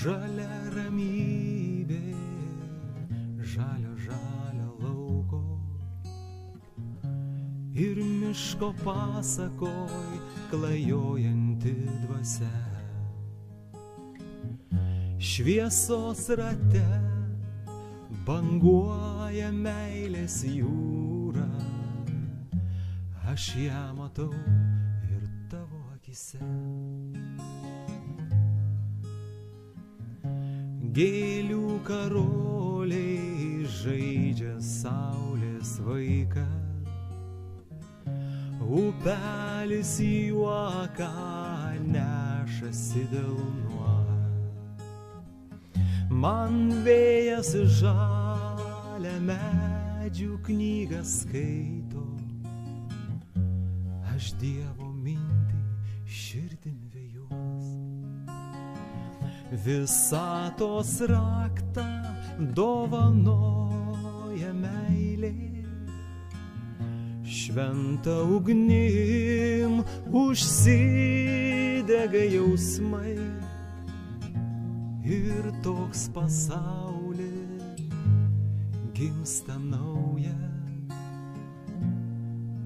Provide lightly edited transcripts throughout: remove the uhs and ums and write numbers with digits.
žalia ramybė, žalio lauko ir miško pasakoj klajojanti dvasia. Šviesos rate banguoja meilės jūra, aš ją matau ir tavo akise. Gėlių karoliai žaidžia saulės vaiką, upelis juoką nešasi delnuo. Man vėjas žalia medžių knygą skaito, aš Dievo mintį širdim vėjuos. Visatos raktą dovanoja meilė, šventa ugnim užsidega jausmai, ir toks pasaulis gimsta nauja,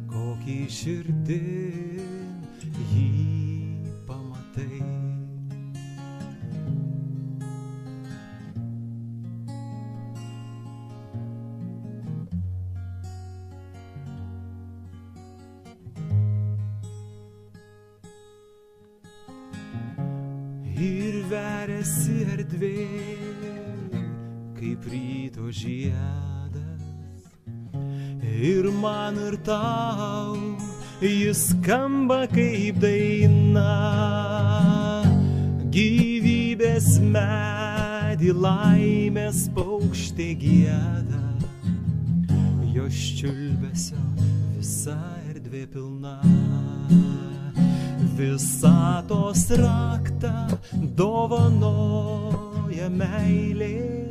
kokį širdin jį pamatai. Ir veriasi erdvė, kaip ryto žiedas, ir man ir tau jis skamba kaip daina. Gyvybės medį laimės paukštė gieda, jos čiulbesio visa erdvė pilna. Visatos raktą dovanoja meilė,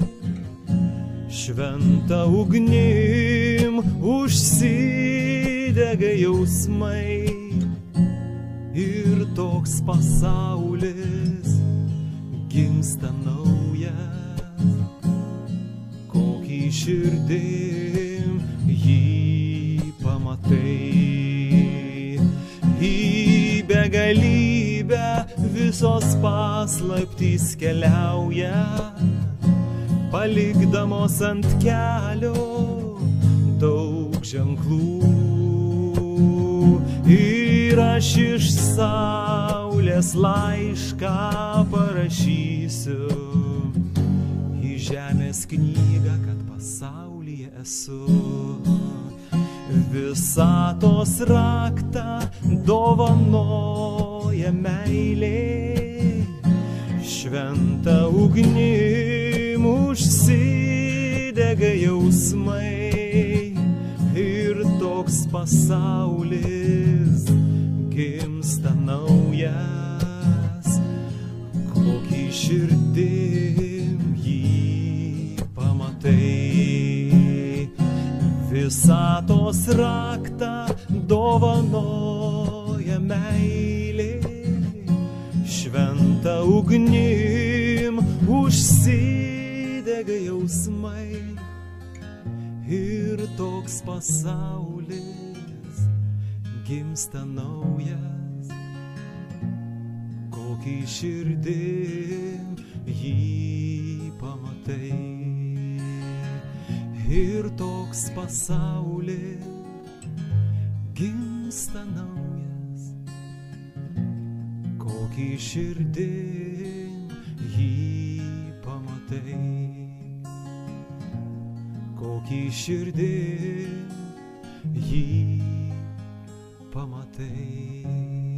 šventa ugnim užsidega jausmai, ir toks pasaulis gimsta naujas, kokį širdim jį pamatai. Į begalybę visos paslaptys keliauja, palikdamos ant kelio daug ženklų. Ir aš iš saulės laišką parašysiu į žemės knygą, kad pasaulyje esu. Visatos raktą dovanoja meilė, šventa ugnim užsidega jausmai, ir toks pasaulis gimsta naujas, kokį širdim jį pamatai. Visatos raktą dovanoja meilė, šventa ugnim užsidega jausmai, ir toks pasaulis gimsta naujas, kokį širdim jį pamatai. Ir toks pasaulis gimsta naujas, kokį širdim jį pamatai. Kokį širdim jį pamatai.